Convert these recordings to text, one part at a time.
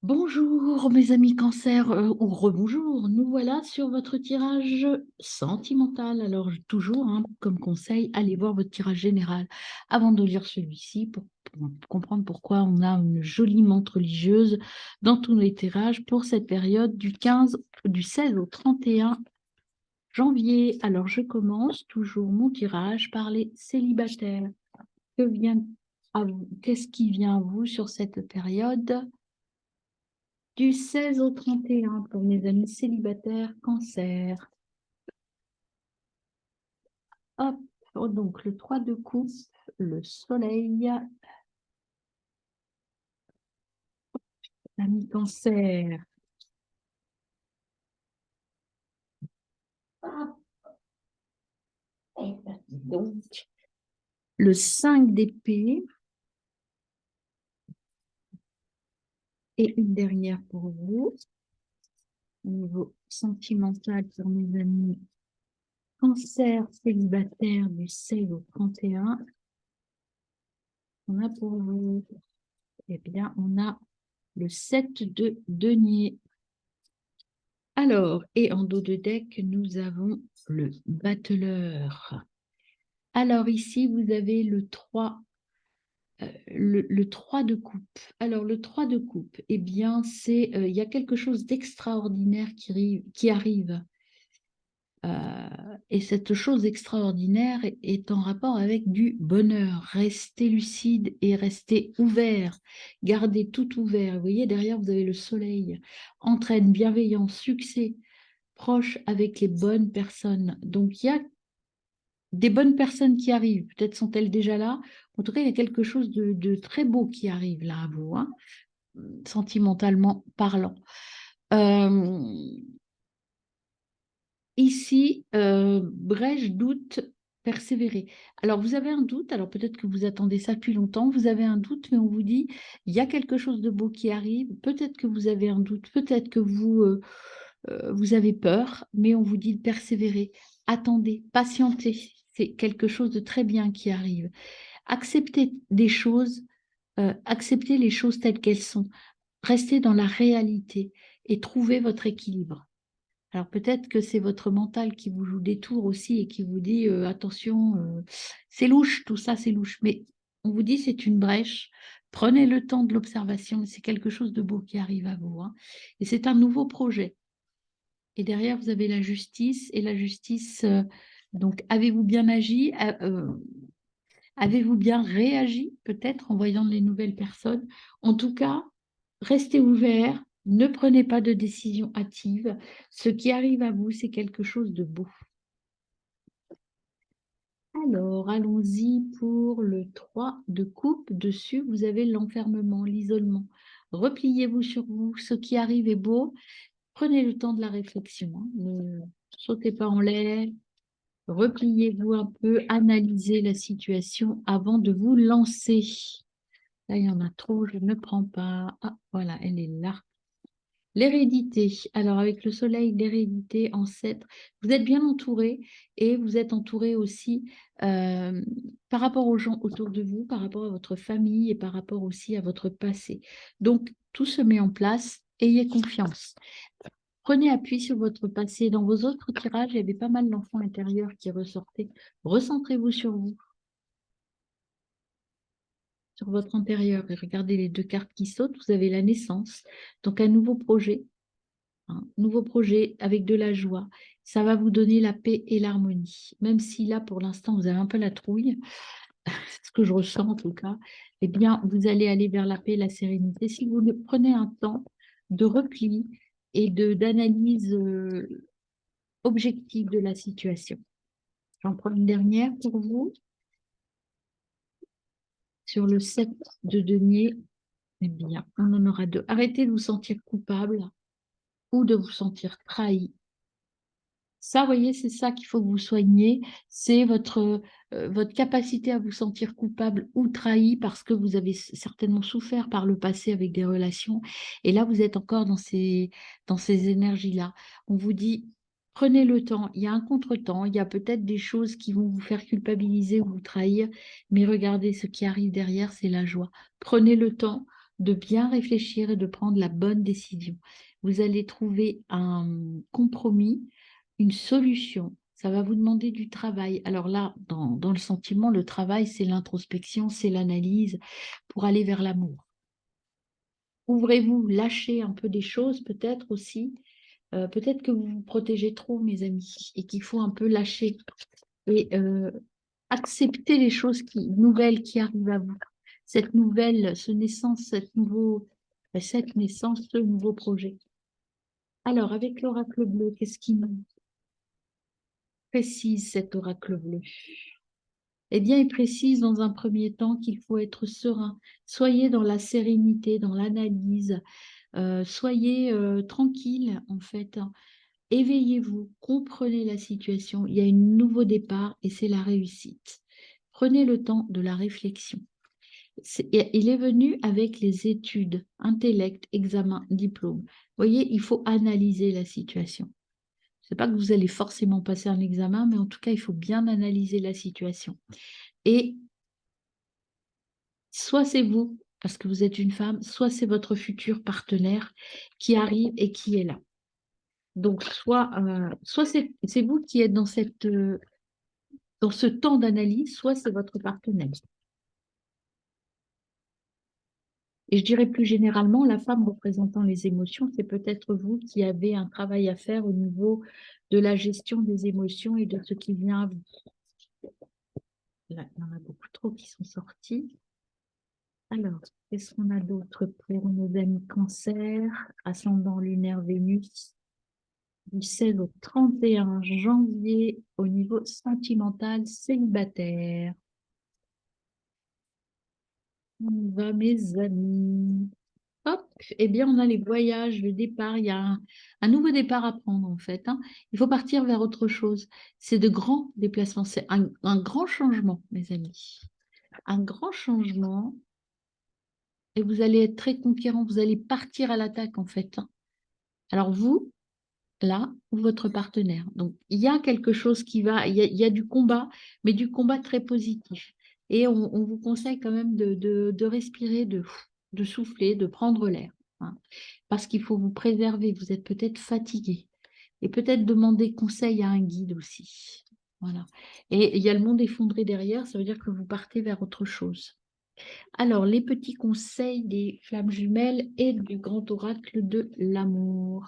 Bonjour mes amis cancer, ou rebonjour, nous voilà sur votre tirage sentimental. Alors toujours, hein, comme conseil, allez voir votre tirage général avant de lire celui-ci pour comprendre pourquoi on a une jolie montre religieuse dans tous les tirages pour cette période du 16 au 31 janvier. Alors je commence toujours mon tirage par les célibataires. Qu'est-ce qui vient à vous sur cette période? Du 16 au 31 pour mes amis célibataires, cancer. Hop, oh, donc le 3 de coupe, le soleil, l'ami cancer. Hop, donc, le 5 d'épée. Et une dernière pour vous, au niveau sentimental pour mes amis cancer célibataire du 16 au 31. On a pour vous, eh bien, on a le 7 de denier. Alors, et en dos de deck, nous avons le battleur. Alors ici, vous avez le 3, le 3 de coupe. Alors, le 3 de coupe, eh bien, il y a quelque chose d'extraordinaire qui arrive. Et cette chose extraordinaire est en rapport avec du bonheur. Restez lucide et restez ouvert. Gardez tout ouvert. Vous voyez, derrière, vous avez le soleil. Entraîne, bienveillance, succès, proche avec les bonnes personnes. Donc, il y a des bonnes personnes qui arrivent. Peut-être sont-elles déjà là. En tout cas, il y a quelque chose de très beau qui arrive là à vous, hein, sentimentalement parlant. Euh, Ici, brèche, doute, persévérer. Alors, vous avez un doute, alors peut-être que vous attendez ça depuis longtemps, vous avez un doute, mais on vous dit, il y a quelque chose de beau qui arrive, peut-être que vous avez un doute, peut-être que vous avez peur, mais on vous dit de persévérer, attendez, patientez, c'est quelque chose de très bien qui arrive. Acceptez des choses, acceptez les choses telles qu'elles sont, restez dans la réalité et trouvez votre équilibre. Alors peut-être que c'est votre mental qui vous joue des tours aussi et qui vous dit attention, c'est louche, tout ça c'est louche. Mais on vous dit c'est une brèche, prenez le temps de l'observation, c'est quelque chose de beau qui arrive à vous, hein. Et c'est un nouveau projet. Et derrière, vous avez la justice. Et la justice, donc avez-vous bien agi? Avez-vous bien réagi peut-être en voyant les nouvelles personnes? En tout cas, restez ouvert, ne prenez pas de décision hâtive. Ce qui arrive à vous, c'est quelque chose de beau. Alors, allons-y pour le 3 de coupe. Dessus, vous avez l'enfermement, l'isolement. Repliez-vous sur vous. Ce qui arrive est beau. Prenez le temps de la réflexion, hein. Ne sautez pas en l'air. Repliez-vous un peu, analysez la situation avant de vous lancer. Là, il y en a trop, je ne prends pas. Ah, voilà, elle est là. L'hérédité. Alors, avec le soleil, l'hérédité, ancêtre, vous êtes bien entouré et vous êtes entouré aussi euh, par rapport aux gens autour de vous, par rapport à votre famille et par rapport aussi à votre passé. Donc, tout se met en place. Ayez confiance. Prenez appui sur votre passé. Dans vos autres tirages, il y avait pas mal d'enfants intérieurs qui ressortaient. Recentrez-vous sur vous, sur votre intérieur et regardez les deux cartes qui sautent. Vous avez la naissance, donc un nouveau projet. Un nouveau projet avec de la joie. Ça va vous donner la paix et l'harmonie. Même si là, pour l'instant, vous avez un peu la trouille, c'est ce que je ressens en tout cas, eh bien, vous allez aller vers la paix et la sérénité. Si vous prenez un temps de repli et d'analyse objective de la situation. J'en prends une dernière pour vous. Sur le 7 de denier, eh bien, on en aura deux. Arrêtez de vous sentir coupable ou de vous sentir trahi. Ça, vous voyez, c'est ça qu'il faut que vous soigniez, c'est votre capacité à vous sentir coupable ou trahi parce que vous avez certainement souffert par le passé avec des relations. Et là, vous êtes encore dans ces énergies-là. On vous dit, prenez le temps, il y a un contretemps, il y a peut-être des choses qui vont vous faire culpabiliser ou vous trahir, mais regardez, ce qui arrive derrière, c'est la joie. Prenez le temps de bien réfléchir et de prendre la bonne décision. Vous allez trouver un compromis, une solution. Ça va vous demander du travail. Alors là, dans le sentiment, le travail, c'est l'introspection, c'est l'analyse pour aller vers l'amour. Ouvrez-vous, lâchez un peu des choses peut-être aussi. Peut-être que vous vous protégez trop, mes amis, et qu'il faut un peu lâcher et accepter les choses nouvelles qui arrivent à vous. Cette nouvelle, cette naissance, ce nouveau projet. Alors, avec l'oracle bleu, qu'est-ce qui nous précise cet oracle bleu? Eh bien, il précise dans un premier temps qu'il faut être serein. Soyez dans la sérénité, dans l'analyse. Soyez tranquille, en fait, hein. Éveillez-vous, comprenez la situation. Il y a un nouveau départ et c'est la réussite. Prenez le temps de la réflexion. Il est venu avec les études, intellect, examen, diplôme. Vous voyez, il faut analyser la situation. C'est pas que vous allez forcément passer un examen, mais en tout cas, il faut bien analyser la situation. Et soit c'est vous, parce que vous êtes une femme, soit c'est votre futur partenaire qui arrive et qui est là. Donc, soit c'est vous qui êtes dans ce temps d'analyse, soit c'est votre partenaire. Et je dirais plus généralement, la femme représentant les émotions, c'est peut-être vous qui avez un travail à faire au niveau de la gestion des émotions et de ce qui vient à vous. Là, il y en a beaucoup trop qui sont sortis. Alors, qu'est-ce qu'on a d'autre pour nos amis cancer, ascendant lunaire Vénus, du 16 au 31 janvier au niveau sentimental célibataire? On va, mes amis. Hop, eh bien, on a les voyages, le départ. Il y a un nouveau départ à prendre, en fait, hein. Il faut partir vers autre chose. C'est de grands déplacements. C'est un grand changement, mes amis. Un grand changement. Et vous allez être très conquérant. Vous allez partir à l'attaque, en fait, hein. Alors, vous, là, ou votre partenaire. Donc, il y a quelque chose qui va, il y a du combat, mais du combat très positif. Et on vous conseille quand même de respirer, de souffler, de prendre l'air, hein, parce qu'il faut vous préserver. Vous êtes peut-être fatigué et peut-être demander conseil à un guide aussi. Voilà. Et il y a le monde effondré derrière, ça veut dire que vous partez vers autre chose. Alors, les petits conseils des flammes jumelles et du grand oracle de l'amour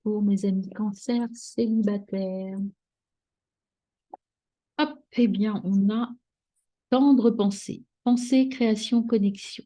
pour mes amis cancer célibataires. Hop, eh bien, on a tendre pensée. Pensée, création, connexion.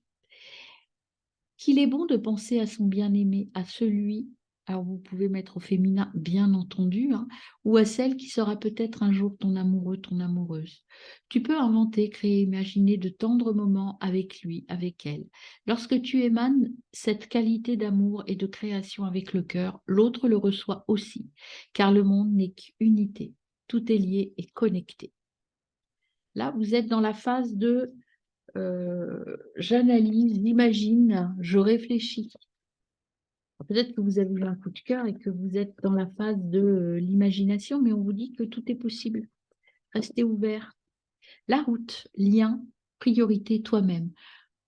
Qu'il est bon de penser à son bien-aimé, à celui, alors vous pouvez mettre au féminin, bien entendu, hein, ou à celle qui sera peut-être un jour ton amoureux, ton amoureuse. Tu peux inventer, créer, imaginer de tendres moments avec lui, avec elle. Lorsque tu émanes cette qualité d'amour et de création avec le cœur, l'autre le reçoit aussi, car le monde n'est qu'unité. Tout est lié et connecté. Là, vous êtes dans la phase de j'analyse, j'imagine, je réfléchis. Peut-être que vous avez eu un coup de cœur et que vous êtes dans la phase de l'imagination, mais on vous dit que tout est possible. Restez ouvert. La route, lien, priorité, toi-même.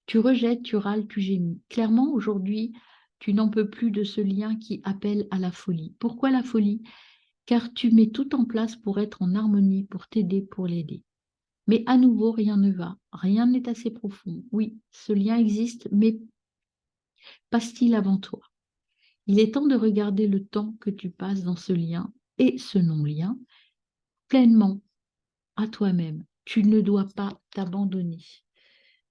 Tu rejettes, tu râles, tu gémis. Clairement, aujourd'hui, tu n'en peux plus de ce lien qui appelle à la folie. Pourquoi la folie? Car tu mets tout en place pour être en harmonie, pour t'aider, pour l'aider. Mais à nouveau, rien ne va. Rien n'est assez profond. Oui, ce lien existe, mais passe-t-il avant toi? Il est temps de regarder le temps que tu passes dans ce lien et ce non-lien pleinement à toi-même. Tu ne dois pas t'abandonner.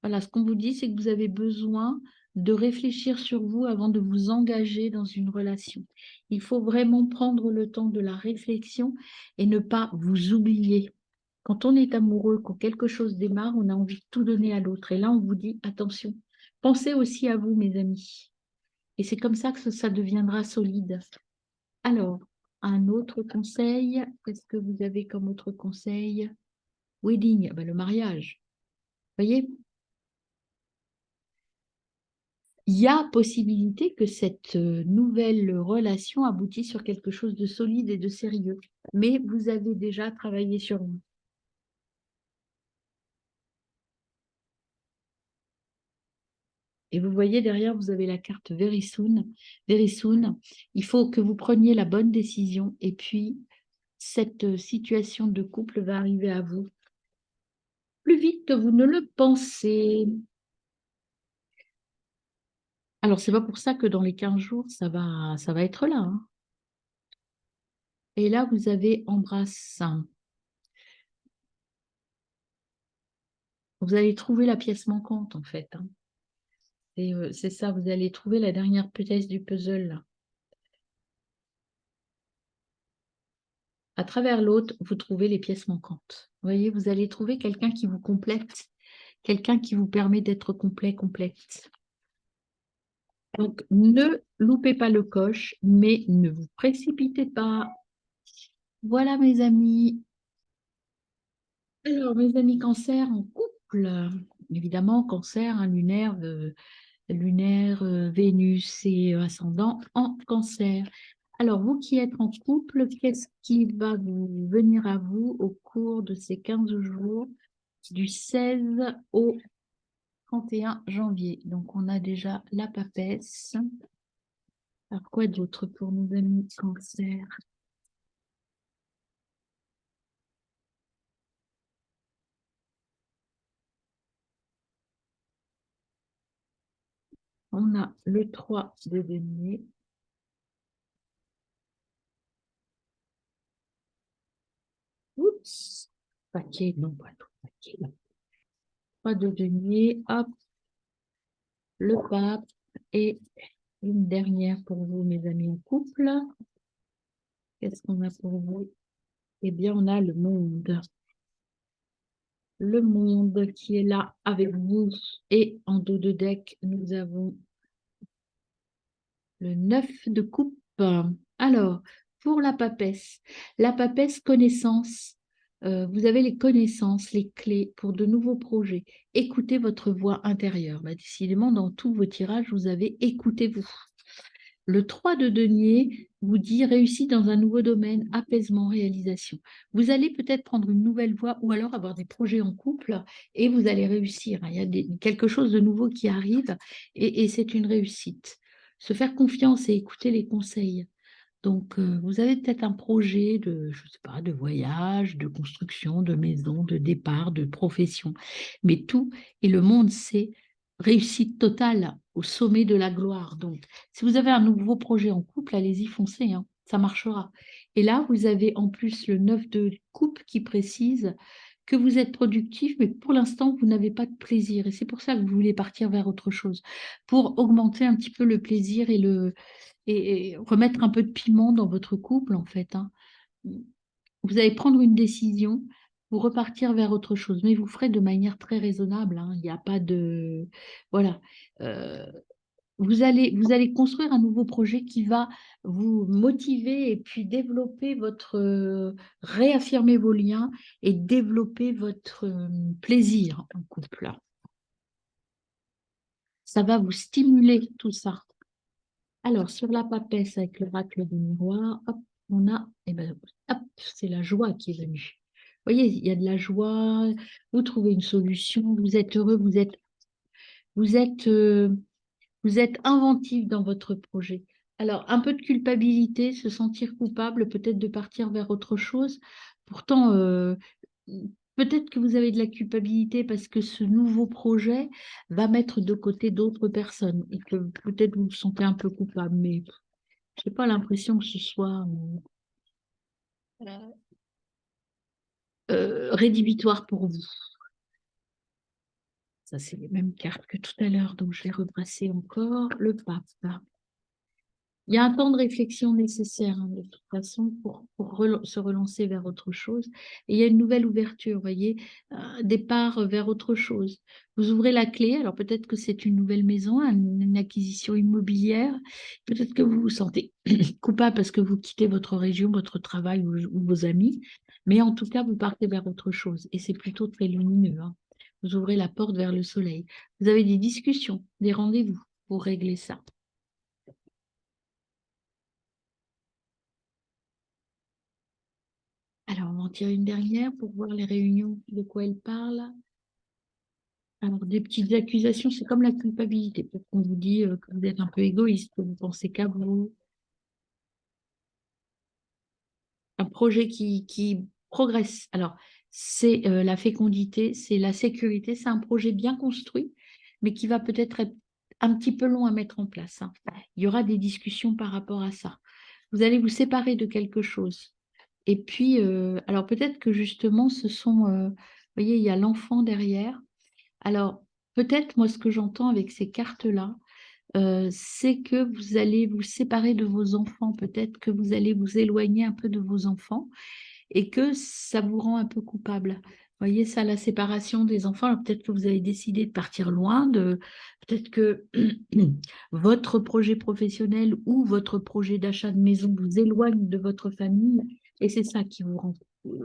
Voilà, ce qu'on vous dit, c'est que vous avez besoin de réfléchir sur vous avant de vous engager dans une relation. Il faut vraiment prendre le temps de la réflexion et ne pas vous oublier. Quand on est amoureux, quand quelque chose démarre, on a envie de tout donner à l'autre. Et là, on vous dit, attention, pensez aussi à vous, mes amis. Et c'est comme ça que ça deviendra solide. Alors, un autre conseil, qu'est-ce que vous avez comme autre conseil? Wedding, le mariage. Vous voyez, il y a possibilité que cette nouvelle relation aboutisse sur quelque chose de solide et de sérieux. Mais vous avez déjà travaillé sur vous. Et vous voyez derrière, vous avez la carte Very Soon. Very Soon. Il faut que vous preniez la bonne décision et puis cette situation de couple va arriver à vous plus vite que vous ne le pensez. Alors, c'est pas pour ça que dans les 15 jours, ça va être là, hein. Et là, vous avez embrasse. Vous allez trouver la pièce manquante, en fait, hein. C'est ça, vous allez trouver la dernière pièce du puzzle, là. À travers l'autre, vous trouvez les pièces manquantes. Vous voyez, vous allez trouver quelqu'un qui vous complète, quelqu'un qui vous permet d'être complet, complète. Donc, ne loupez pas le coche, mais ne vous précipitez pas. Voilà, mes amis. Alors, mes amis cancer en couple. Évidemment, cancer, hein, lunaire, Vénus et ascendant en cancer. Alors, vous qui êtes en couple, qu'est-ce qui va vous venir à vous au cours de ces 15 jours du 16 au 31 janvier? Donc, on a déjà la papesse. Alors, quoi d'autre pour nos amis cancer? On a le 3 de denier. Oups, paquet, non, pas tout paquet. 3 de denier, hop, le pape et une dernière pour vous, mes amis en couple. Qu'est-ce qu'on a pour vous? Eh bien, on a le monde. Le monde qui est là avec vous. Et en dos de deck, nous avons le 9 de coupe. Alors, pour la papesse connaissance. Vous avez les connaissances, les clés pour de nouveaux projets. Écoutez votre voix intérieure. Bah, décidément, dans tous vos tirages, vous avez écoutez-vous. Le 3 de denier vous dit réussite dans un nouveau domaine, apaisement, réalisation. Vous allez peut-être prendre une nouvelle voie ou alors avoir des projets en couple et vous allez réussir. Il y a quelque chose de nouveau qui arrive et c'est une réussite. Se faire confiance et écouter les conseils. Donc, vous avez peut-être un projet de, je sais pas, de voyage, de construction, de maison, de départ, de profession. Mais tout, et le monde, c'est réussite totale au sommet de la gloire. Donc, si vous avez un nouveau projet en couple, allez-y, foncez, hein, ça marchera. Et là, vous avez en plus le 9 de coupe qui précise que vous êtes productif, mais pour l'instant, vous n'avez pas de plaisir. Et c'est pour ça que vous voulez partir vers autre chose, pour augmenter un petit peu le plaisir et remettre un peu de piment dans votre couple, en fait, hein. Vous allez prendre une décision pour repartir vers autre chose, mais vous ferez de manière très raisonnable, hein. Il n'y a pas de... Voilà. Euh, vous allez construire un nouveau projet qui va vous motiver et puis développer réaffirmer vos liens et développer votre plaisir en couple. Ça va vous stimuler tout ça. Alors, sur la papesse avec l'oracle du miroir, hop, on a, eh ben, hop, c'est la joie qui est venue. Vous voyez, il y a de la joie, vous trouvez une solution, vous êtes heureux, vous êtes, euh, vous êtes inventif dans votre projet. Alors, un peu de culpabilité, se sentir coupable, peut-être de partir vers autre chose. Pourtant, peut-être que vous avez de la culpabilité parce que ce nouveau projet va mettre de côté d'autres personnes et que peut-être vous vous sentez un peu coupable, mais j'ai pas l'impression que ce soit rédhibitoire pour vous. Ça, c'est les mêmes cartes que tout à l'heure, donc je vais rebrasser encore le pape. Il y a un temps de réflexion nécessaire, hein, de toute façon, pour se relancer vers autre chose. Et il y a une nouvelle ouverture, vous voyez, un départ vers autre chose. Vous ouvrez la clé, alors peut-être que c'est une nouvelle maison, une acquisition immobilière. Peut-être que vous vous sentez coupable parce que vous quittez votre région, votre travail ou vos amis. Mais en tout cas, vous partez vers autre chose. Et c'est plutôt très lumineux, hein. Vous ouvrez la porte vers le soleil. Vous avez des discussions, des rendez-vous pour régler ça. Alors, on va en tirer une dernière pour voir les réunions, de quoi elle parle. Alors, des petites accusations, c'est comme la culpabilité. Peut-être qu'on vous dit que vous êtes un peu égoïste, que vous pensez qu'à vous. Un projet qui progresse. Alors, c'est la fécondité, c'est la sécurité, c'est un projet bien construit, mais qui va peut-être être un petit peu long à mettre en place, hein. Il y aura des discussions par rapport à ça. Vous allez vous séparer de quelque chose. Et puis, alors peut-être que justement, vous voyez, il y a l'enfant derrière. Alors, peut-être, moi, ce que j'entends avec ces cartes-là, c'est que vous allez vous séparer de vos enfants, peut-être que vous allez vous éloigner un peu de vos enfants et que ça vous rend un peu coupable. Vous voyez ça, la séparation des enfants. Alors peut-être que vous avez décidé de partir loin, peut-être que votre projet professionnel ou votre projet d'achat de maison vous éloigne de votre famille et c'est ça qui vous rend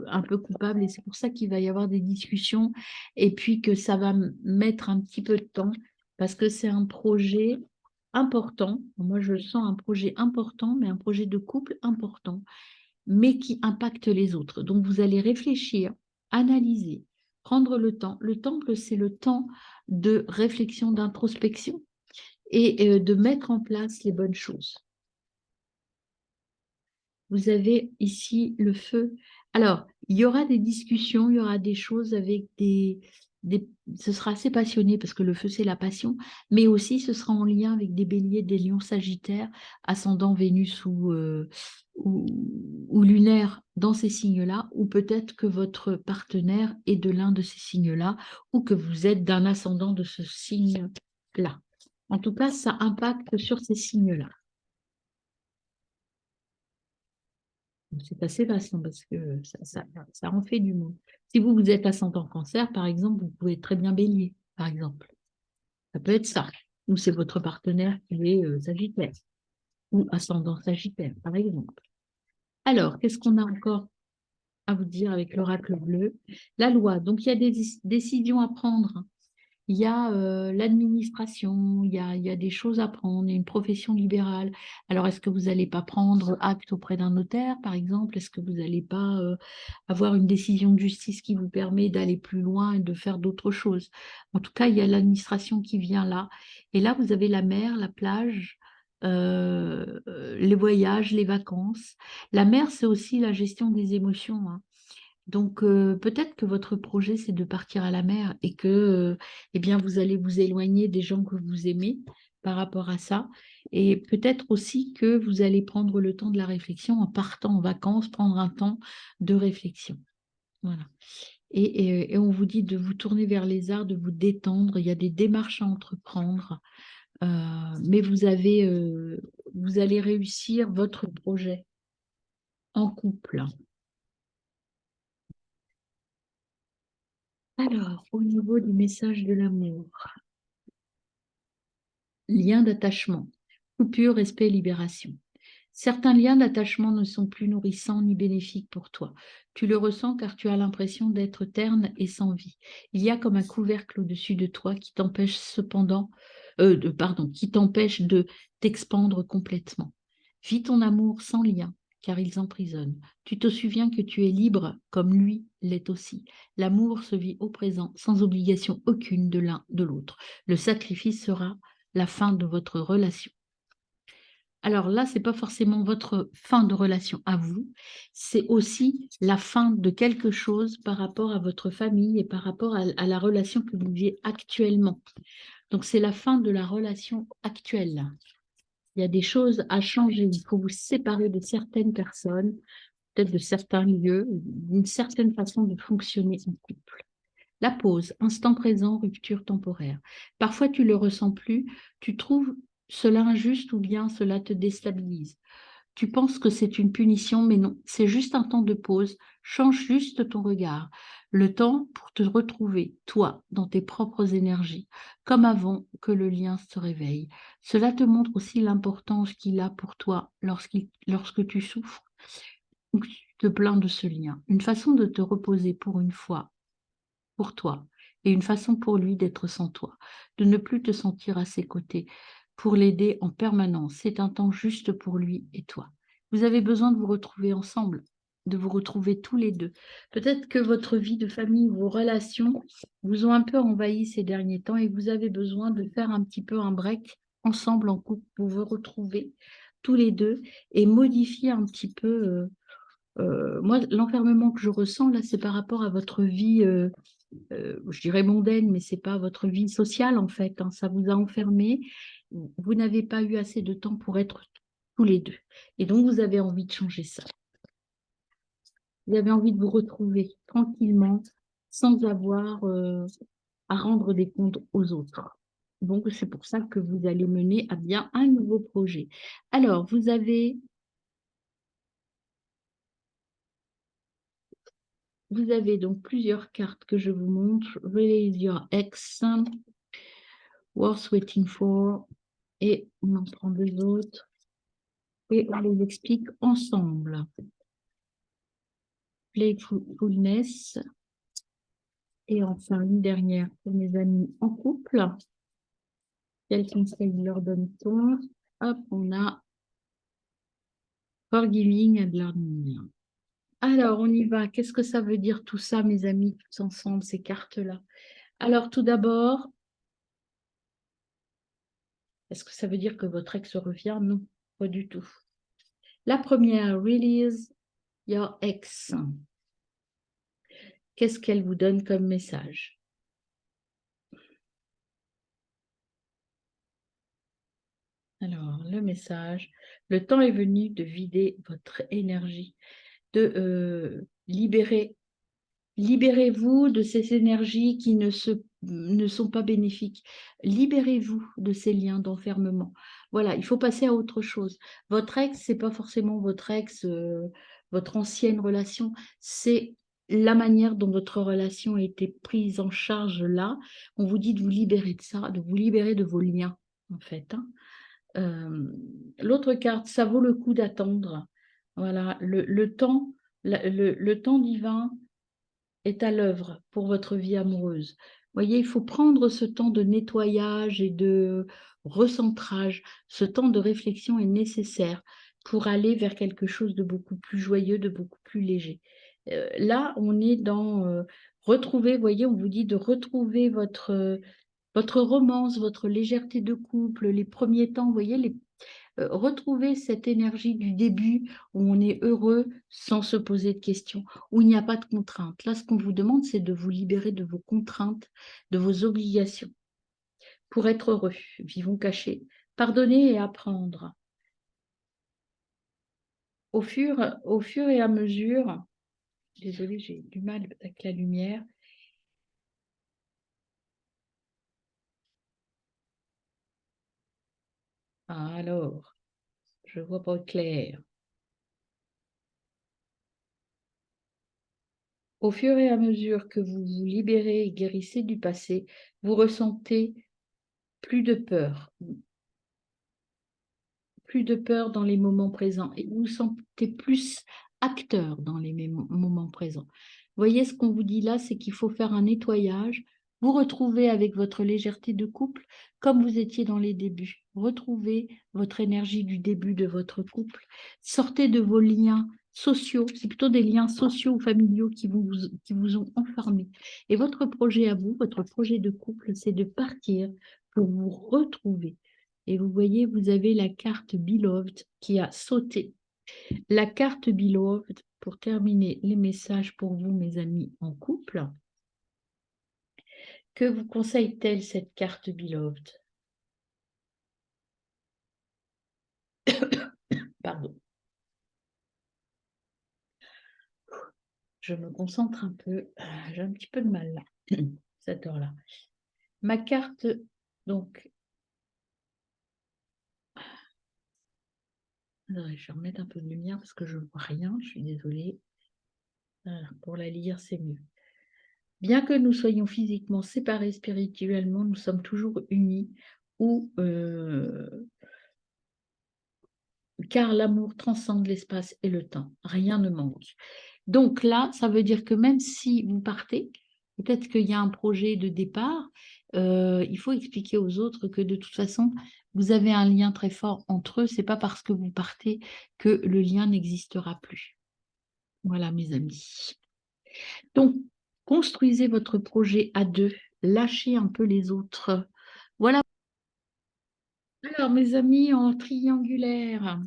un peu coupable et c'est pour ça qu'il va y avoir des discussions et puis que ça va mettre un petit peu de temps parce que c'est un projet important. Moi, je sens un projet important, mais un projet de couple important mais qui impacte les autres. Donc, vous allez réfléchir, analyser, prendre le temps. Le temple, c'est le temps de réflexion, d'introspection et de mettre en place les bonnes choses. Vous avez ici le feu. Alors, il y aura des discussions, il y aura des choses avec ce sera assez passionné parce que le feu, c'est la passion, mais aussi ce sera en lien avec des béliers, des lions sagittaires, ascendant Vénus ou, ou lunaire dans ces signes-là, ou peut-être que votre partenaire est de l'un de ces signes-là, ou que vous êtes d'un ascendant de ce signe-là. En tout cas, ça impacte sur ces signes-là. C'est assez vaste hein, parce que ça en fait du monde. Si vous, vous êtes ascendant cancer, par exemple, vous pouvez être très bien bélier, par exemple. Ça peut être ça. Ou c'est votre partenaire qui est sagittaire. Ou ascendant sagittaire, par exemple. Alors, qu'est-ce qu'on a encore à vous dire avec l'oracle bleu? La loi. Donc, il y a des décisions à prendre. Il y a l'administration, il y a des choses à prendre, il y a une profession libérale. Alors, est-ce que vous n'allez pas prendre acte auprès d'un notaire, par exemple? Est-ce que vous n'allez pas avoir une décision de justice qui vous permet d'aller plus loin et de faire d'autres choses? En tout cas, il y a l'administration qui vient là. Et là, vous avez la mer, la plage, les voyages, les vacances. La mer, c'est aussi la gestion des émotions, hein. Donc, peut-être que votre projet, c'est de partir à la mer et que, eh bien, vous allez vous éloigner des gens que vous aimez par rapport à ça. Et peut-être aussi que vous allez prendre le temps de la réflexion en partant en vacances, prendre un temps de réflexion. Voilà. Et on vous dit de vous tourner vers les arts, de vous détendre. Il y a des démarches à entreprendre, euh, mais vous allez réussir votre projet en couple. Alors, au niveau du message de l'amour. Lien d'attachement, coupure, respect, libération. Certains liens d'attachement ne sont plus nourrissants ni bénéfiques pour toi. Tu le ressens car tu as l'impression d'être terne et sans vie. Il y a comme un couvercle au-dessus de toi qui t'empêche qui t'empêche de t'expandre complètement. Vis ton amour sans lien, car ils emprisonnent. Tu te souviens que tu es libre comme lui l'est aussi. L'amour se vit au présent, sans obligation aucune de l'un de l'autre. Le sacrifice sera la fin de votre relation. Alors là, c'est pas forcément votre fin de relation à vous, c'est aussi la fin de quelque chose par rapport à votre famille et par rapport à la relation que vous vivez actuellement. Donc c'est la fin de la relation actuelle. Il y a des choses à changer. Il faut vous séparer de certaines personnes, peut-être de certains lieux, d'une certaine façon de fonctionner en couple. La pause, instant présent, rupture temporaire. Parfois, tu le ressens plus, tu trouves cela injuste ou bien cela te déstabilise. Tu penses que c'est une punition, mais non, c'est juste un temps de pause. Change juste ton regard. Le temps pour te retrouver, toi, dans tes propres énergies, comme avant que le lien se réveille. Cela te montre aussi l'importance qu'il a pour toi lorsque tu souffres ou que tu te plains de ce lien. Une façon de te reposer pour une fois pour toi et une façon pour lui d'être sans toi, de ne plus te sentir à ses côtés, pour l'aider en permanence. C'est un temps juste pour lui et toi. Vous avez besoin de vous retrouver ensemble. de vous retrouver tous les deux. Peut-être que votre vie de famille, vos relations vous ont un peu envahi ces derniers temps et vous avez besoin de faire un petit peu un break ensemble en couple pour vous retrouver tous les deux et modifier un petit peu. Moi, l'enfermement que je ressens là, c'est par rapport à votre vie, je dirais mondaine, mais c'est pas votre vie sociale en fait, hein. Ça vous a enfermé. Vous n'avez pas eu assez de temps pour être tous les deux. Et donc, vous avez envie de changer ça. Vous avez envie de vous retrouver tranquillement, sans avoir à rendre des comptes aux autres. Donc, c'est pour ça que vous allez mener à bien un nouveau projet. Alors, vous avez donc plusieurs cartes que je vous montre. Release your ex, Worth waiting for, et on en prend deux autres et on les explique ensemble. Playfulness, et enfin une dernière pour mes amis en couple. Quel conseil leur donne-t-on? Hop, on a Forgiving and Learning. Alors, on y va. Qu'est-ce que ça veut dire tout ça, mes amis, tous ensemble, ces cartes-là? Alors, tout d'abord, est-ce que ça veut dire que votre ex revient? Non, pas du tout. La première, release your ex. Qu'est-ce qu'elle vous donne comme message? Alors, le message, le temps est venu de vider votre énergie, de libérez-vous de ces énergies qui ne sont pas bénéfiques. Libérez-vous de ces liens d'enfermement. Voilà, il faut passer à autre chose. Votre ex, c'est pas forcément votre ex, votre ancienne relation, c'est la manière dont votre relation a été prise en charge là. On vous dit de vous libérer de ça, de vous libérer de vos liens, en fait, hein. L'autre carte, ça vaut le coup d'attendre. Voilà, le temps, le temps divin est à l'œuvre pour votre vie amoureuse. Vous voyez, il faut prendre ce temps de nettoyage et de recentrage. Ce temps de réflexion est nécessaire pour aller vers quelque chose de beaucoup plus joyeux, de beaucoup plus léger. Là, on est dans retrouver, vous voyez, on vous dit de retrouver votre romance, votre légèreté de couple, les premiers temps, vous voyez, retrouver cette énergie du début où on est heureux sans se poser de questions, où il n'y a pas de contraintes. Là, ce qu'on vous demande, c'est de vous libérer de vos contraintes, de vos obligations, pour être heureux. Vivons cachés. Pardonner et apprendre. Au fur et à mesure, désolée, j'ai du mal avec la lumière. Alors, je vois pas clair. Au fur et à mesure que vous vous libérez et guérissez du passé, vous ressentez plus de peur dans les moments présents et vous vous sentez plus acteur dans les moments présents. Vous voyez, ce qu'on vous dit là, c'est qu'il faut faire un nettoyage, vous retrouver avec votre légèreté de couple comme vous étiez dans les débuts. Retrouvez votre énergie du début de votre couple. Sortez de vos liens sociaux, c'est plutôt des liens sociaux ou familiaux qui vous ont enfermé. Et votre projet à vous, votre projet de couple, c'est de partir pour vous retrouver. Et vous voyez, vous avez la carte Beloved qui a sauté. La carte Beloved, pour terminer les messages pour vous, mes amis en couple, que vous conseille-t-elle cette carte Beloved? Pardon. Je me concentre un peu. J'ai un petit peu de mal là, cette heure-là. Ma carte, donc, je vais remettre un peu de lumière parce que je ne vois rien, je suis désolée. Pour la lire, c'est mieux. Bien que nous soyons physiquement séparés spirituellement, nous sommes toujours unis, ou car l'amour transcende l'espace et le temps. Rien ne manque. Donc là, ça veut dire que même si vous partez, peut-être qu'il y a un projet de départ, il faut expliquer aux autres que de toute façon, vous avez un lien très fort entre eux. C'est pas parce que vous partez que le lien n'existera plus. Voilà, mes amis. Donc, construisez votre projet à deux. Lâchez un peu les autres. Voilà. Alors, mes amis, en triangulaire,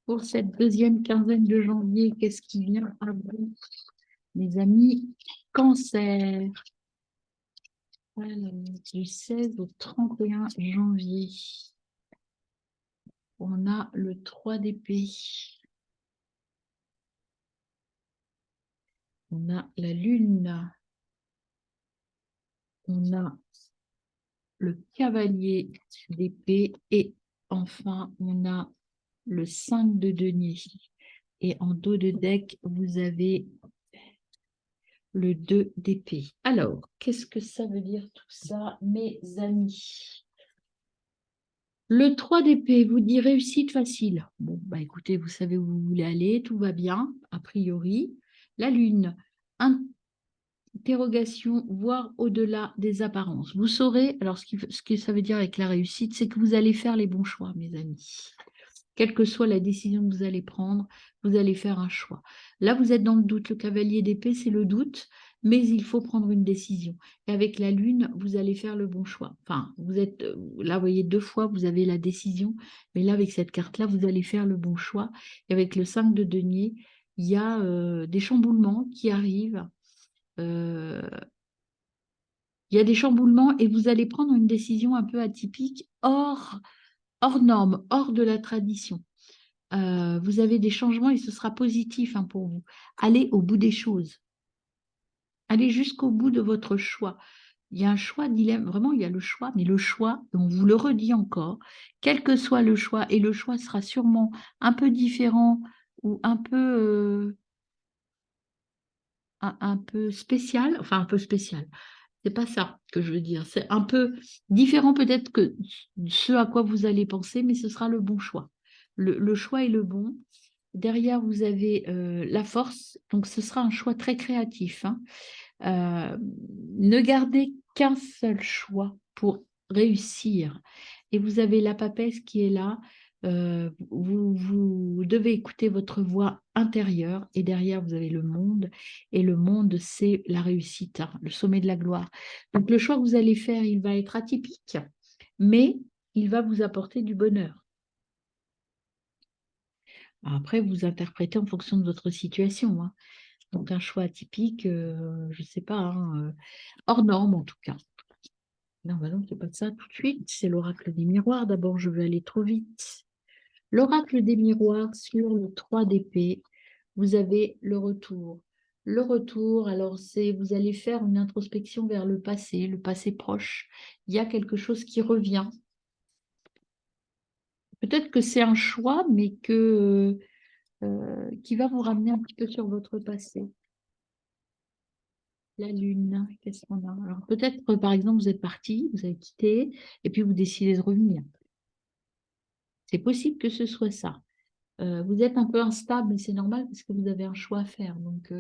pour cette deuxième quinzaine de janvier, qu'est-ce qui vient à vous? Mes amis, Cancer. Alors, du 16 au 31 janvier, on a le 3 d'épée. On a la lune. On a le cavalier d'épée. Et enfin, on a le 5 de denier. Et en dos de deck, vous avez le 2 d'épée. Alors, qu'est-ce que ça veut dire tout ça, mes amis? Le 3 d'épée vous dit réussite facile. Bon, bah écoutez, vous savez où vous voulez aller, tout va bien, a priori. La lune, interrogation, voire au-delà des apparences. Vous saurez, alors ce que ça veut dire avec la réussite, c'est que vous allez faire les bons choix, mes amis. Quelle que soit la décision que vous allez prendre, vous allez faire un choix. Là, vous êtes dans le doute. Le cavalier d'épée, c'est le doute, mais il faut prendre une décision. Et avec la lune, vous allez faire le bon choix. Enfin, vous êtes là, vous voyez, deux fois, vous avez la décision, mais là, avec cette carte-là, vous allez faire le bon choix. Et avec le 5 de denier, il y a des chamboulements qui arrivent. Euh, il y a des chamboulements et vous allez prendre une décision un peu atypique, hors norme, hors de la tradition. Vous avez des changements et ce sera positif, hein, pour vous. Allez au bout des choses. Allez jusqu'au bout de votre choix. Il y a un choix, dilemme, vraiment, il y a le choix, mais le choix, on vous le redit encore, quel que soit le choix, et le choix sera sûrement un peu différent ou un peu spécial, enfin un peu spécial. C'est pas ça que je veux dire. C'est un peu différent peut-être que ce à quoi vous allez penser, mais ce sera le bon choix. Le choix est le bon. Derrière, vous avez la force, donc ce sera un choix très créatif, hein. Euh, Ne gardez qu'un seul choix pour réussir. Et vous avez la papesse qui est là. Vous devez écouter votre voix intérieure et derrière, vous avez le monde. Et le monde, c'est la réussite, hein, le sommet de la gloire. Donc le choix que vous allez faire, il va être atypique, mais il va vous apporter du bonheur. Après, vous interprétez en fonction de votre situation, hein. Donc un choix atypique, je ne sais pas, hein, hors norme en tout cas. Non, bah non, c'est pas ça tout de suite. C'est l'oracle des miroirs. D'abord, je vais aller trop vite. L'oracle des miroirs sur le 3 d'épée, vous avez le retour. Le retour, alors c'est, vous allez faire une introspection vers le passé proche. Il y a quelque chose qui revient. Peut-être que c'est un choix, mais qui va vous ramener un petit peu sur votre passé. La lune, qu'est-ce qu'on a? Alors peut-être, par exemple, vous êtes parti, vous avez quitté, et puis vous décidez de revenir. C'est possible que ce soit ça. Vous êtes un peu instable, mais c'est normal parce que vous avez un choix à faire. Donc,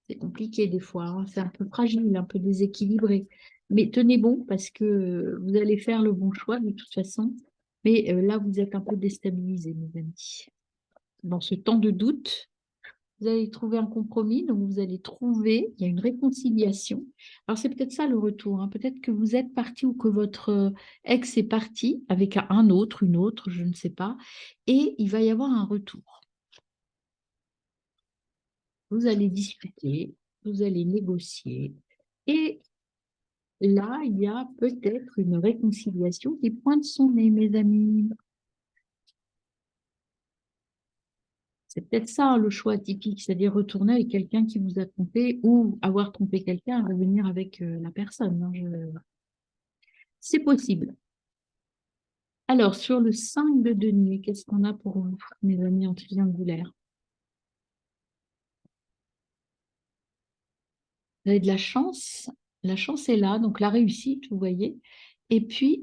c'est compliqué des fois, hein. C'est un peu fragile, un peu déséquilibré. Mais tenez bon parce que vous allez faire le bon choix de toute façon. Mais là, vous êtes un peu déstabilisé, mes amis. Dans ce temps de doute, vous allez trouver un compromis, donc vous allez trouver, il y a une réconciliation. Alors c'est peut-être ça le retour, hein. Peut-être que vous êtes parti ou que votre ex est parti avec un autre, une autre, je ne sais pas, et il va y avoir un retour. Vous allez discuter, vous allez négocier, et là, il y a peut-être une réconciliation qui pointe son nez, mes amis. C'est peut-être ça le choix typique, c'est-à-dire retourner avec quelqu'un qui vous a trompé ou avoir trompé quelqu'un et revenir avec la personne, hein. C'est possible. Alors, sur le 5 de denier, qu'est-ce qu'on a pour vous, mes amis en triangulaire? Vous avez de la chance. La chance est là, donc la réussite, vous voyez. Et puis,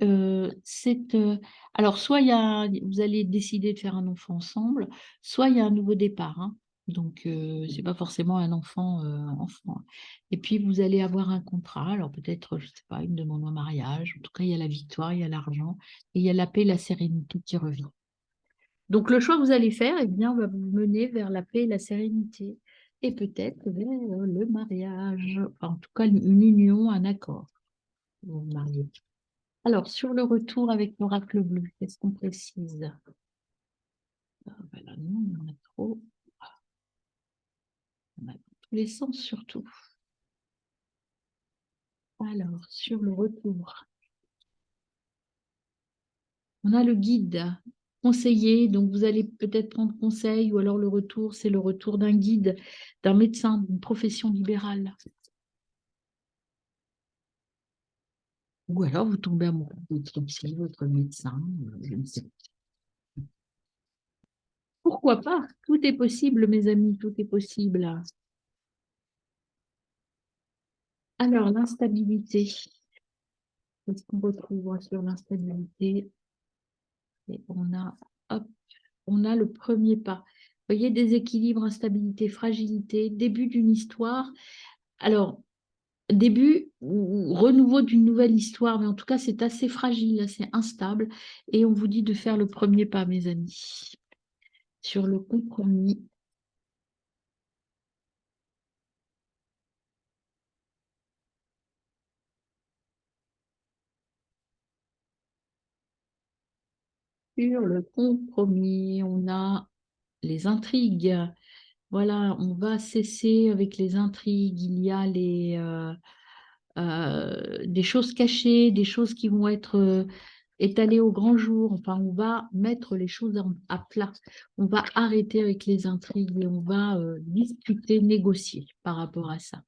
alors, soit vous allez décider de faire un enfant ensemble, soit il y a un nouveau départ, hein. Donc, ce n'est pas forcément un enfant. Et puis, vous allez avoir un contrat. Alors, peut-être, je ne sais pas, une demande en mariage. En tout cas, il y a la victoire, il y a l'argent, et il y a la paix, la sérénité qui revient. Donc, le choix que vous allez faire, eh bien, va vous mener vers la paix et la sérénité, et peut-être vers le mariage, enfin, en tout cas une union, un accord. Vous vous mariez. Alors, sur le retour avec l'oracle bleu, qu'est-ce qu'on précise? Voilà, non, il y en a trop. On a dans tous les sens surtout. Alors, sur le retour, on a le guide conseiller, donc vous allez peut-être prendre conseil, ou alors le retour, c'est le retour d'un guide, d'un médecin, d'une profession libérale. Ou alors vous tombez amoureux de votre psy, votre médecin, je ne sais pas. Pourquoi pas? Tout est possible, mes amis, tout est possible. Alors, l'instabilité. Qu'est-ce qu'on retrouve sur l'instabilité? Et hop, on a le premier pas. Vous voyez, déséquilibre, instabilité, fragilité, début d'une histoire. Alors, début ou renouveau d'une nouvelle histoire, mais en tout cas, c'est assez fragile, assez instable. Et on vous dit de faire le premier pas, mes amis, sur le compromis. Sur le compromis, on a les intrigues. Voilà, on va cesser avec les intrigues. Il y a des choses cachées, des choses qui vont être étalées au grand jour. Enfin, on va mettre les choses à plat. On va arrêter avec les intrigues et on va discuter, négocier par rapport à ça.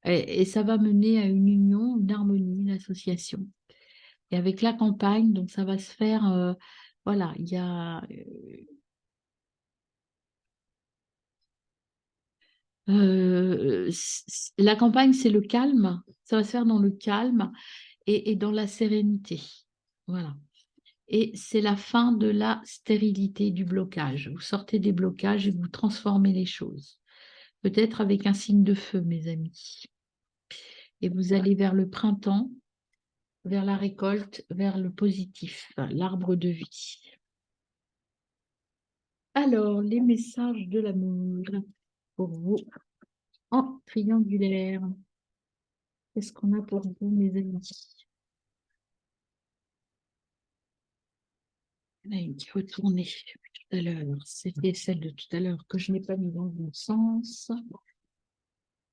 Et ça va mener à une union, une harmonie, une association. Et avec la campagne, donc ça va se faire, voilà, il y a la campagne, c'est le calme. Ça va se faire dans le calme et dans la sérénité. Voilà. Et c'est la fin de la stérilité, du blocage. Vous sortez des blocages et vous transformez les choses. Peut-être avec un signe de feu, mes amis. Et vous allez vers le printemps, vers la récolte, vers le positif, l'arbre de vie. Alors, les messages de l'amour pour vous en triangulaire. Qu'est-ce qu'on a pour vous, mes amis? Il y en a une qui est retournée tout à l'heure. C'était celle de tout à l'heure que je n'ai pas mis dans le bon sens.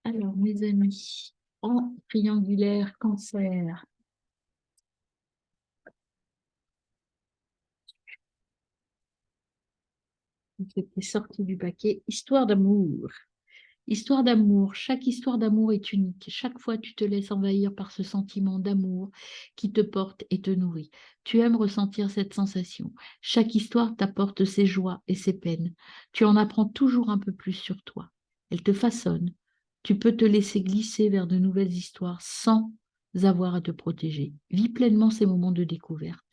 Alors, mes amis, en triangulaire cancer, c'était sorti du paquet, histoire d'amour. Histoire d'amour, chaque histoire d'amour est unique. Chaque fois, tu te laisses envahir par ce sentiment d'amour qui te porte et te nourrit. Tu aimes ressentir cette sensation. Chaque histoire t'apporte ses joies et ses peines. Tu en apprends toujours un peu plus sur toi. Elle te façonne. Tu peux te laisser glisser vers de nouvelles histoires sans avoir à te protéger. Vis pleinement ces moments de découverte,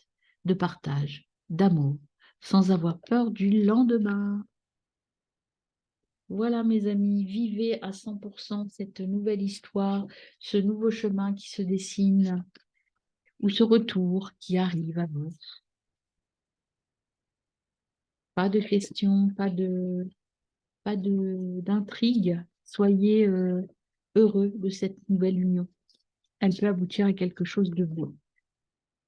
de partage, d'amour, sans avoir peur du lendemain. Voilà, mes amis, vivez à 100% cette nouvelle histoire, ce nouveau chemin qui se dessine, ou ce retour qui arrive à vous. Pas de questions, d'intrigue. Soyez heureux de cette nouvelle union. Elle peut aboutir à quelque chose de beau.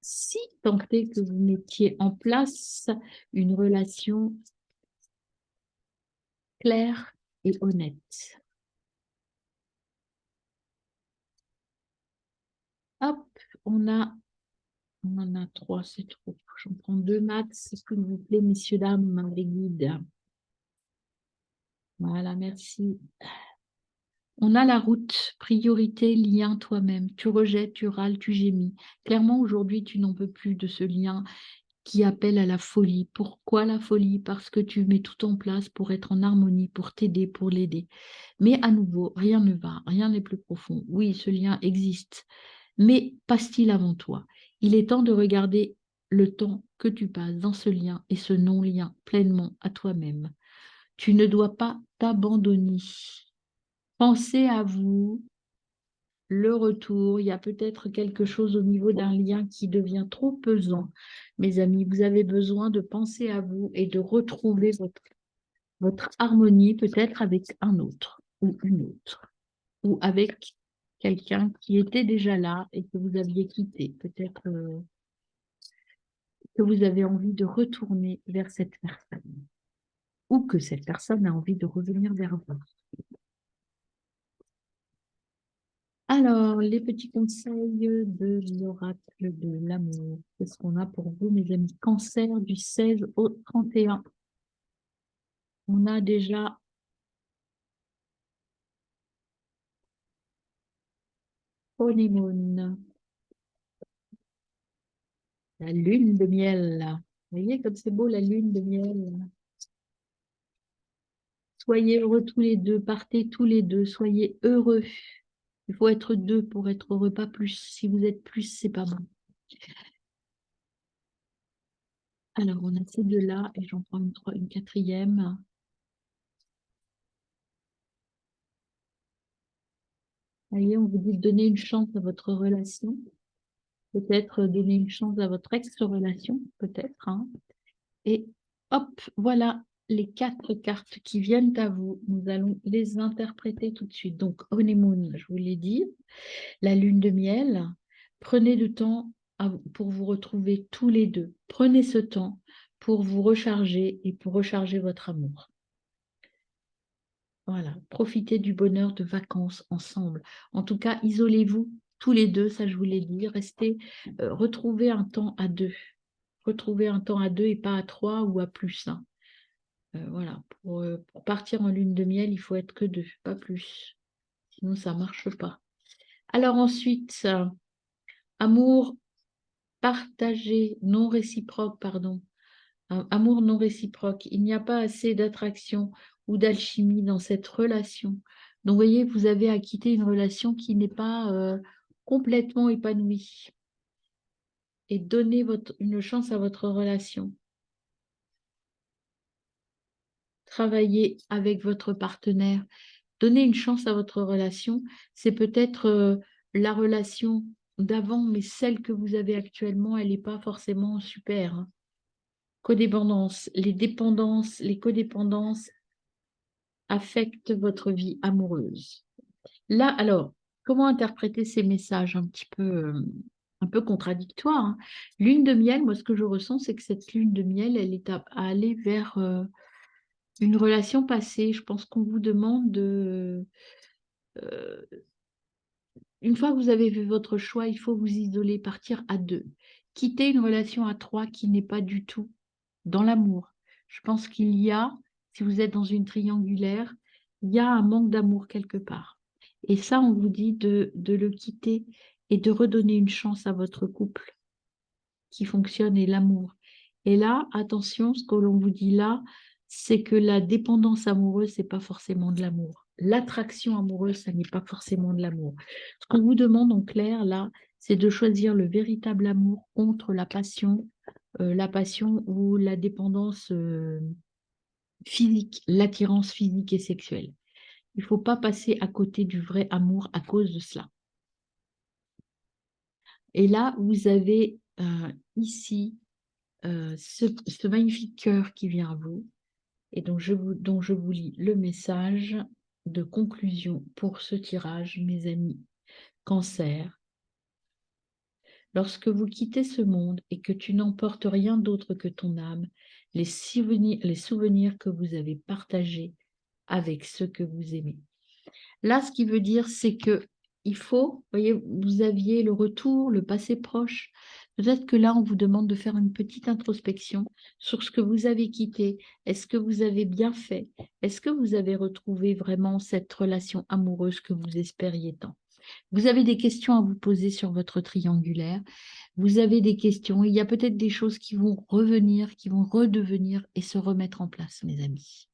Si tant est que vous mettiez en place une relation claire et honnête. Hop, on en a trois, c'est trop. J'en prends deux max, s'il vous plaît, messieurs, dames, les guides. Voilà, merci. On a la route, priorité, lien toi-même. Tu rejettes, tu râles, tu gémis. Clairement, aujourd'hui, tu n'en peux plus de ce lien qui appelle à la folie. Pourquoi la folie? Parce que tu mets tout en place pour être en harmonie, pour t'aider, pour l'aider. Mais à nouveau, rien ne va, rien n'est plus profond. Oui, ce lien existe, mais passe-t-il avant toi? Il est temps de regarder le temps que tu passes dans ce lien et ce non-lien pleinement à toi-même. Tu ne dois pas t'abandonner. Pensez à vous, le retour. Il y a peut-être quelque chose au niveau d'un lien qui devient trop pesant. Mes amis, vous avez besoin de penser à vous et de retrouver votre harmonie, peut-être avec un autre ou une autre, ou avec quelqu'un qui était déjà là et que vous aviez quitté. Peut-être que vous avez envie de retourner vers cette personne ou que cette personne a envie de revenir vers vous. Alors, les petits conseils de l'oracle de l'amour. Qu'est-ce qu'on a pour vous, mes amis? Cancer du 16 au 31. On a déjà honeymoon, la lune de miel. Vous voyez comme c'est beau la lune de miel. Soyez heureux tous les deux, partez tous les deux, soyez heureux. Il faut être deux pour être heureux, pas plus. Si vous êtes plus, c'est pas bon. Alors, on a ces deux-là et j'en prends une quatrième. Voyez, on vous dit de donner une chance à votre relation. Peut-être donner une chance à votre ex-relation, peut-être. Hein. Et hop, voilà les 4 cartes qui viennent à vous. Nous allons les interpréter tout de suite. Donc, honeymoon, je vous l'ai dit. La lune de miel. Prenez du temps pour vous retrouver tous les deux. Prenez ce temps pour vous recharger et pour recharger votre amour. Voilà, profitez du bonheur de vacances ensemble. En tout cas, isolez-vous tous les deux, ça je vous l'ai dit. Restez, retrouvez un temps à deux. Retrouvez un temps à deux et pas à trois ou à plus. Hein. Voilà, pour partir en lune de miel, il faut être que deux, pas plus. Sinon, ça ne marche pas. Alors ensuite, amour partagé, non réciproque, pardon. Amour non réciproque. Il n'y a pas assez d'attraction ou d'alchimie dans cette relation. Donc, vous voyez, vous avez à quitter une relation qui n'est pas complètement épanouie. Et donnez une chance à votre relation. Travaillez avec votre partenaire. Donnez une chance à votre relation. C'est peut-être la relation d'avant, mais celle que vous avez actuellement, elle n'est pas forcément super. Hein. Codépendance. Les dépendances, les codépendances affectent votre vie amoureuse. Là, alors, comment interpréter ces messages un peu contradictoires, hein. Lune de miel, moi, ce que je ressens, c'est que cette lune de miel, elle est à aller vers une relation passée. Je pense qu'on vous demande de... euh, une fois que vous avez fait votre choix, il faut vous isoler, partir à deux. Quitter une relation à trois qui n'est pas du tout dans l'amour. Je pense qu'il y a, si vous êtes dans une triangulaire, il y a un manque d'amour quelque part. Et ça, on vous dit de le quitter et de redonner une chance à votre couple qui fonctionne et l'amour. Et là, attention, ce que l'on vous dit là, c'est que la dépendance amoureuse, c'est pas forcément de l'amour. L'attraction amoureuse, ça n'est pas forcément de l'amour. Ce qu'on vous demande en clair, là, c'est de choisir le véritable amour contre la passion ou la dépendance physique, l'attirance physique et sexuelle. Il ne faut pas passer à côté du vrai amour à cause de cela. Et là, vous avez ici ce magnifique cœur qui vient à vous et dont je vous lis le message de conclusion pour ce tirage, mes amis. Cancer. Lorsque vous quittez ce monde et que tu n'emportes rien d'autre que ton âme, les souvenirs que vous avez partagés avec ceux que vous aimez. Là, ce qui veut dire, c'est que il faut, vous voyez, vous aviez le retour, le passé proche. Peut-être que là, on vous demande de faire une petite introspection sur ce que vous avez quitté. Est-ce que vous avez bien fait? Est-ce que vous avez retrouvé vraiment cette relation amoureuse que vous espériez tant? Vous avez des questions à vous poser sur votre triangulaire. Vous avez des questions. Il y a peut-être des choses qui vont revenir, qui vont redevenir et se remettre en place, mes amis.